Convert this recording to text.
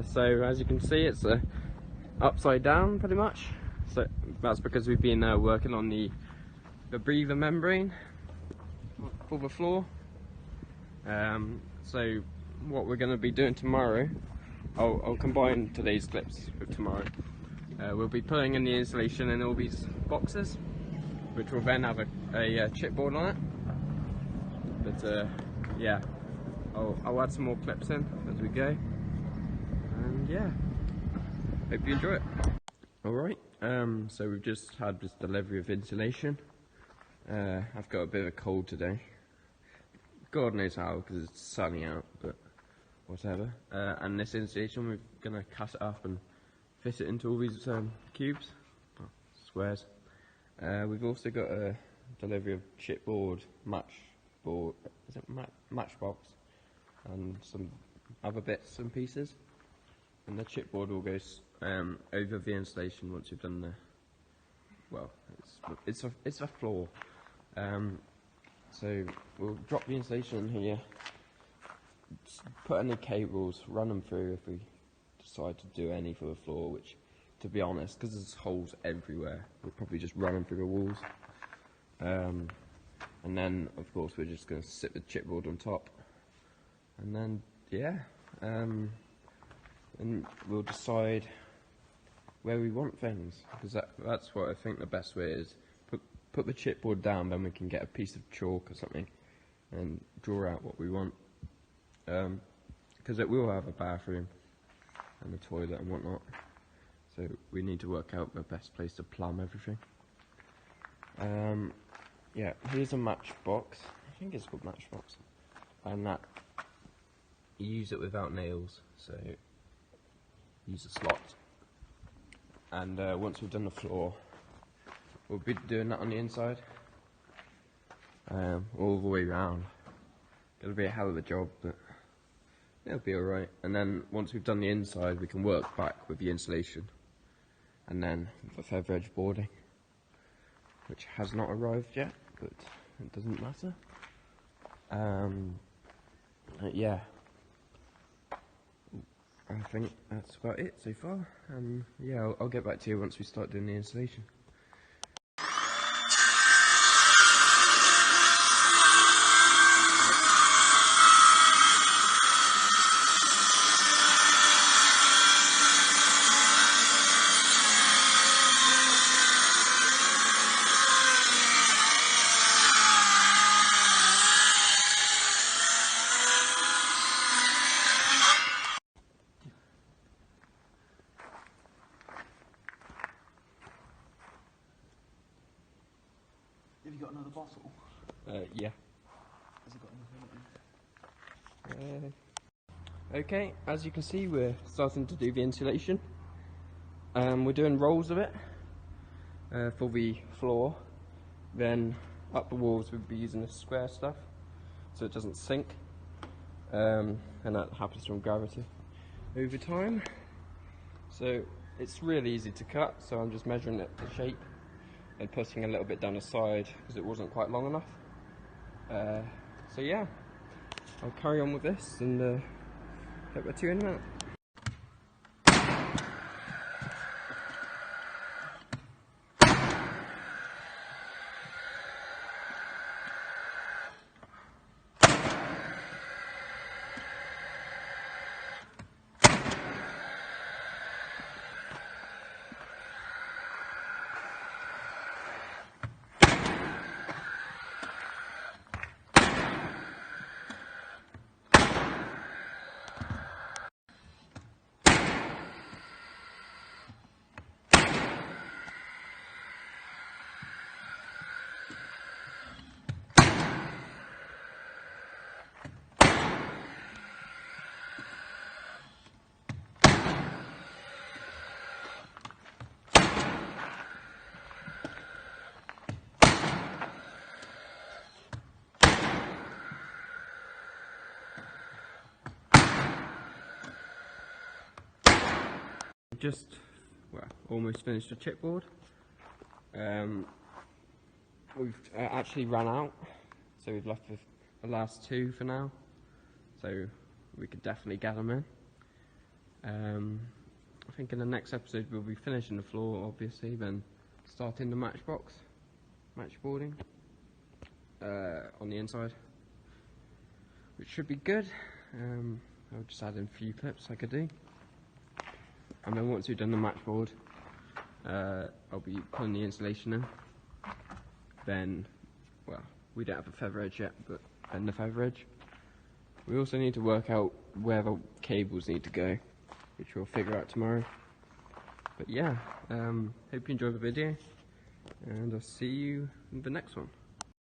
So as you can see, it's upside down pretty much. So that's because we've been working on the breather membrane for the floor. So what we're going to be doing tomorrow, I'll combine today's clips with tomorrow. We'll be putting in the insulation in all these boxes, which will then have a chipboard on it. But yeah, I'll add some more clips in as we go. And yeah, hope you enjoy it. Alright, so we've just had this delivery of insulation. I've got a bit of a cold today. God knows how, because it's sunny out, but whatever. And this insulation, we're going to cut it up and fit it into all these cubes, squares. We've also got a delivery of chipboard, matchboard, is it matchbox, and some other bits and pieces. And the chipboard will go over the insulation once you've done the, well, it's a floor. So we'll drop the insulation in here, put any cables, run them through if we decide to do any for the floor, which, to be honest, because there's holes everywhere, we'll probably just run them through the walls. And then, of course, we're just going to sit the chipboard on top. And then, yeah, and we'll decide where we want things, because that's what I think the best way is. Put the chipboard down, then we can get a piece of chalk or something and draw out what we want. Because it will have a bathroom and a toilet and whatnot, so we need to work out the best place to plumb everything. Yeah, here's a matchbox. I think it's called matchbox, and that you use it without nails, so use a slot. And once we've done the floor, we'll be doing that on the inside, all the way around. It'll be a hell of a job, but it'll be alright. And then once we've done the inside, we can work back with the insulation, and then the feather edge boarding, which has not arrived yet, but it doesn't matter. Yeah, I think that's about it so far. Yeah, I'll get back to you once we start doing the installation. Have you got another bottle? Yeah. Has it got anything in it? Okay, as you can see, we're starting to do the insulation. We're doing rolls of it for the floor. Then up the walls we'll be using the square stuff so it doesn't sink, and that happens from gravity over time. So it's really easy to cut, so I'm just measuring it the shape and putting a little bit down the side because it wasn't quite long enough. So yeah, I'll carry on with this and get back to you in a minute. Just, well, almost finished the chipboard. We've actually run out, so we've left the last two for now, so we could definitely get them in. I think in the next episode we'll be finishing the floor, obviously, then starting the matchboarding on the inside, which should be good. I'll just add in a few clips I could do, and then once we've done the matchboard, I'll be putting the insulation in. Then, well, we don't have a feather edge yet, but then the feather edge. We also need to work out where the cables need to go, which we'll figure out tomorrow. But yeah, hope you enjoyed the video, and I'll see you in the next one.